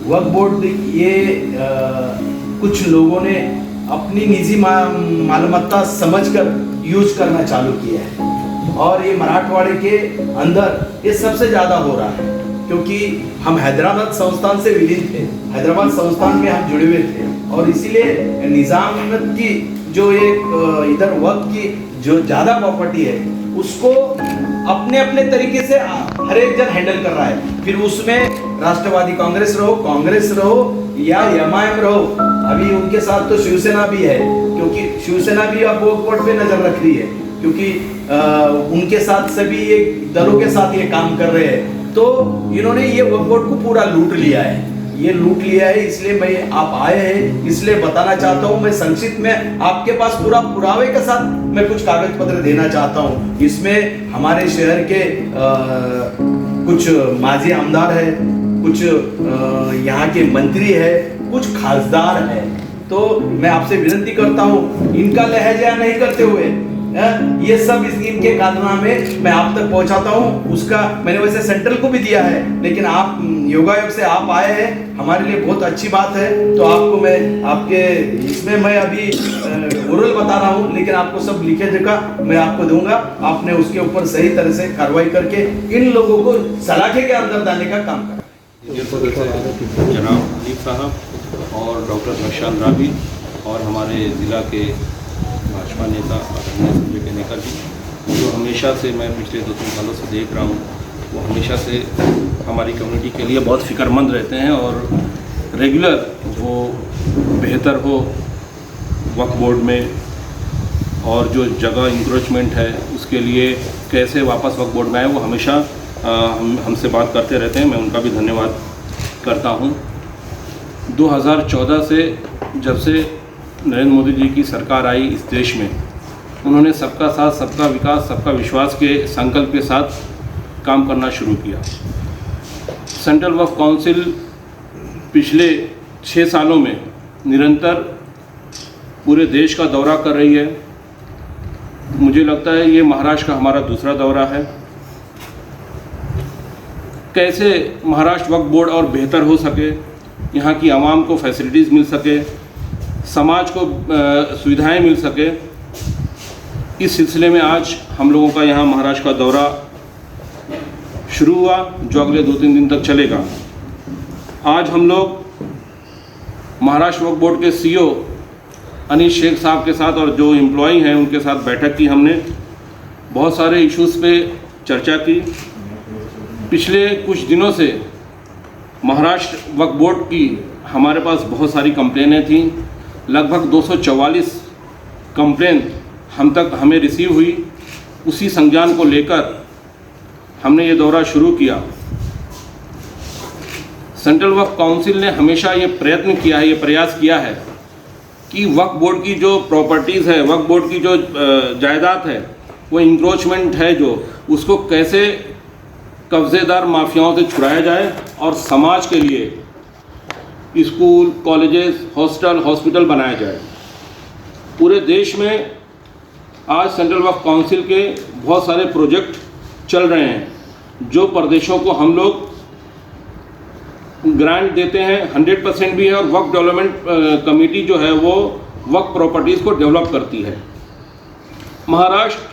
वक्फ board ये कुछ लोगों ने अपनी निजी मालूमात समझकर यूज करना चालू किया है और ये मराठवाड़े के अंदर ये सबसे ज़्यादा हो रहा है, क्योंकि हम हैदराबाद संस्थान से विलीन थे, हैदराबाद संस्थान में हम जुड़े हुए थे और इसीलिए निज़ामियत की जो एक इधर वक्त की जो ज़्यादा प्रॉपर्टी है उसको अपने अपने तरीके से हर एक जन हैंडल कर रहा है। फिर उसमें राष्ट्रवादी कांग्रेस रहो या एमआईएम रहो, अभी उनके साथ तो शिवसेना भी है, क्योंकि शिवसेना भी अब वक्फ बोर्ड पे नजर रख रही है, क्योंकि उनके साथ सभी ये दलों के साथ ये काम कर रहे हैं। तो इन्होंने ये वक्फ बोर्ड को पूरा लूट लिया है, इसलिए मैं आप आए हैं इसलिए बताना चाहता हूँ। मैं संक्षिप्त में आपके पास पूरा पुरावे के साथ मैं कुछ कागज पत्र देना चाहता हूँ। इसमें हमारे शहर के कुछ माजी आमदार है, कुछ यहाँ के मंत्री है, कुछ खासदार है। तो मैं आपसे विनती करता हूँ इनका लहजा नहीं करते हुए ये सब इनके कारनामे मैं आप तक पहुंचाता हूं। उसका मैंने वैसे सेंट्रल को भी दिया है, लेकिन आप योगायोग से आप आए हैं, हमारे लिए बहुत अच्छी बात है। तो आपको मैं आपके इसमें मैं अभी ओरल बता रहा हूं, लेकिन आपको सब लिखे जगह मैं आपको दूंगा। आपने उसके ऊपर सही तरह से कार्रवाई करके इन लोगों को सलाखे के अंदर डालने का काम करें। जनाब अलीफ साहब और डॉक्टर नौशाद राबी और हमारे ज़िला के भाजपा नेता संजय केनेकर जी, जो हमेशा से मैं पिछले 2-3 सालों से देख रहा हूँ, वो हमेशा से हमारी कम्युनिटी के लिए बहुत फ़िक्रमंद रहते हैं और रेगुलर वो बेहतर हो वक्फ बोर्ड में और जो जगह इंक्रोचमेंट है उसके लिए कैसे वापस वक्फ बोर्ड में आए, वो हमेशा हमसे बात करते रहते हैं। मैं उनका भी धन्यवाद करता हूँ। 2014 से जब से नरेंद्र मोदी जी की सरकार आई इस देश में, उन्होंने सबका साथ, सबका विकास, सबका विश्वास के संकल्प के साथ काम करना शुरू किया। सेंट्रल वक्फ काउंसिल पिछले 6 सालों में निरंतर पूरे देश का दौरा कर रही है। मुझे लगता है ये महाराष्ट्र का हमारा दूसरा दौरा है। कैसे महाराष्ट्र वक्फ बोर्ड और बेहतर हो सके, यहाँ की आवाम को फैसिलिटीज़ मिल सके, समाज को सुविधाएं मिल सके, इस सिलसिले में आज हम लोगों का यहाँ महाराष्ट्र का दौरा शुरू हुआ, जो अगले 2-3 दिन तक चलेगा। आज हम लोग महाराष्ट्र वक्फ बोर्ड के सीईओ अनीश शेख साहब के साथ और जो एम्प्लॉई हैं उनके साथ बैठक की। हमने बहुत सारे इश्यूज़ पे चर्चा की। पिछले कुछ दिनों से महाराष्ट्र वक्फ बोर्ड की हमारे पास बहुत सारी कंप्लेनें थीं। लगभग 244 कंप्लेन हमें रिसीव हुई। उसी संज्ञान को लेकर हमने ये दौरा शुरू किया। सेंट्रल वक्फ काउंसिल ने हमेशा ये प्रयत्न किया है, ये प्रयास किया है कि वक्फ बोर्ड की जो प्रॉपर्टीज़ है, वक्फ बोर्ड की जो जायदाद है, वो इंक्रोचमेंट है जो, उसको कैसे कब्ज़ेदार माफियाओं से छुड़ाया जाए और समाज के लिए स्कूल, कॉलेजेस, हॉस्पिटल बनाया जाए। पूरे देश में आज सेंट्रल वक्फ काउंसिल के बहुत सारे प्रोजेक्ट चल रहे हैं, जो प्रदेशों को हम लोग ग्रांट देते हैं, 100% भी है, और वक्फ डेवलपमेंट कमेटी जो है वो वक्फ प्रॉपर्टीज़ को डेवलप करती है। महाराष्ट्र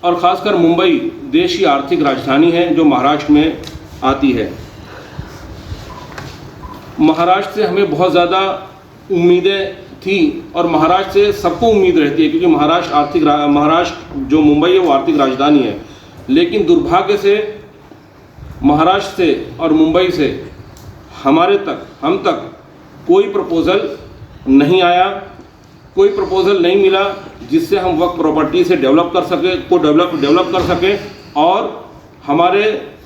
और ख़ासकर मुंबई देश की आर्थिक राजधानी है जो महाराष्ट्र में आती है। महाराष्ट्र से हमें बहुत ज़्यादा उम्मीदें थी और महाराष्ट्र से सबको उम्मीद रहती है, क्योंकि महाराष्ट्र जो मुंबई है वो आर्थिक राजधानी है। लेकिन दुर्भाग्य से महाराष्ट्र से और मुंबई से हम तक कोई प्रपोज़ल नहीं आया, कोई प्रपोज़ल नहीं मिला जिससे हम वक्फ प्रॉपर्टी से डेवलप कर सकें और हमारे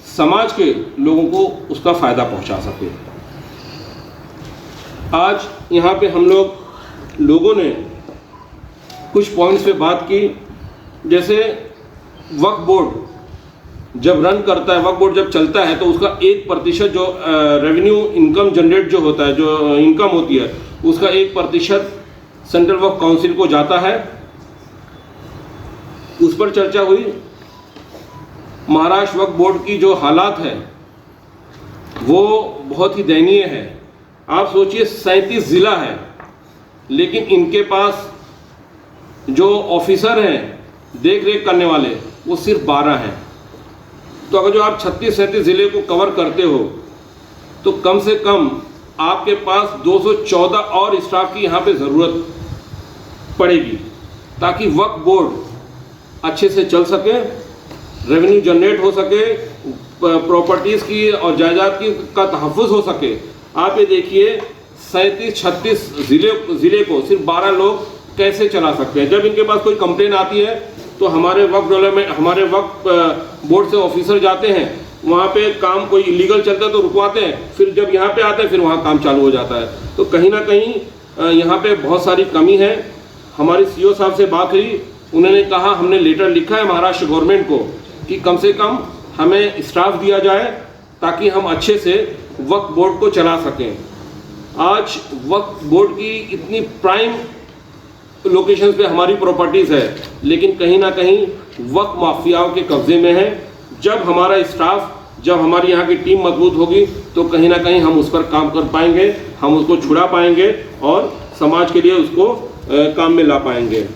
समाज के लोगों को उसका फ़ायदा पहुंचा सके। आज यहाँ पे हम लोगों ने कुछ पॉइंट्स पे बात की, जैसे वक्फ बोर्ड जब रन करता है, वक्फ बोर्ड जब चलता है, तो उसका 1% जो रेवेन्यू इनकम जनरेट जो होता है, जो इनकम होती है, उसका 1% सेंट्रल वक्फ काउंसिल को जाता है। उस पर चर्चा हुई। महाराष्ट्र वक्फ बोर्ड की जो हालात है वो बहुत ही दयनीय है। आप सोचिए 37 ज़िला है, लेकिन इनके पास जो ऑफिसर हैं देख रेख करने वाले वो सिर्फ 12 हैं। तो अगर जो आप 36-37 ज़िले को कवर करते हो तो कम से कम आपके पास 214 और स्टाफ की यहाँ पे ज़रूरत पड़ेगी, ताकि वक्फ बोर्ड अच्छे से चल सके, रेवेन्यू जनरेट हो सके, प्रॉपर्टीज़ की और जायदाद की का तहफ़्फ़ुज़ हो सके। आप ये देखिए 37-36 ज़िले को सिर्फ 12 लोग कैसे चला सकते हैं। जब इनके पास कोई कंप्लेन आती है तो हमारे वक्फ बोर्ड से ऑफिसर जाते हैं, वहाँ पे काम कोई इलीगल चलता है तो रुकवाते हैं, फिर जब यहाँ पे आते हैं फिर वहाँ काम चालू हो जाता है। तो कहीं ना कहीं यहाँ पे बहुत सारी कमी है। हमारी सीओ साहब से बात हुई, उन्होंने कहा हमने लेटर लिखा है महाराष्ट्र गवर्नमेंट को कि कम से कम हमें स्टाफ दिया जाए ताकि हम अच्छे से वक्फ बोर्ड को चला सकें। आज वक्फ बोर्ड की इतनी प्राइम लोकेशंस पे हमारी प्रॉपर्टीज़ है, लेकिन कहीं ना कहीं वक्फ माफियाओं के कब्जे में है। जब हमारा स्टाफ, जब हमारी यहाँ की टीम मजबूत होगी तो कहीं ना कहीं हम उस पर काम कर पाएंगे, हम उसको छुड़ा पाएंगे और समाज के लिए उसको काम में ला पाएंगे।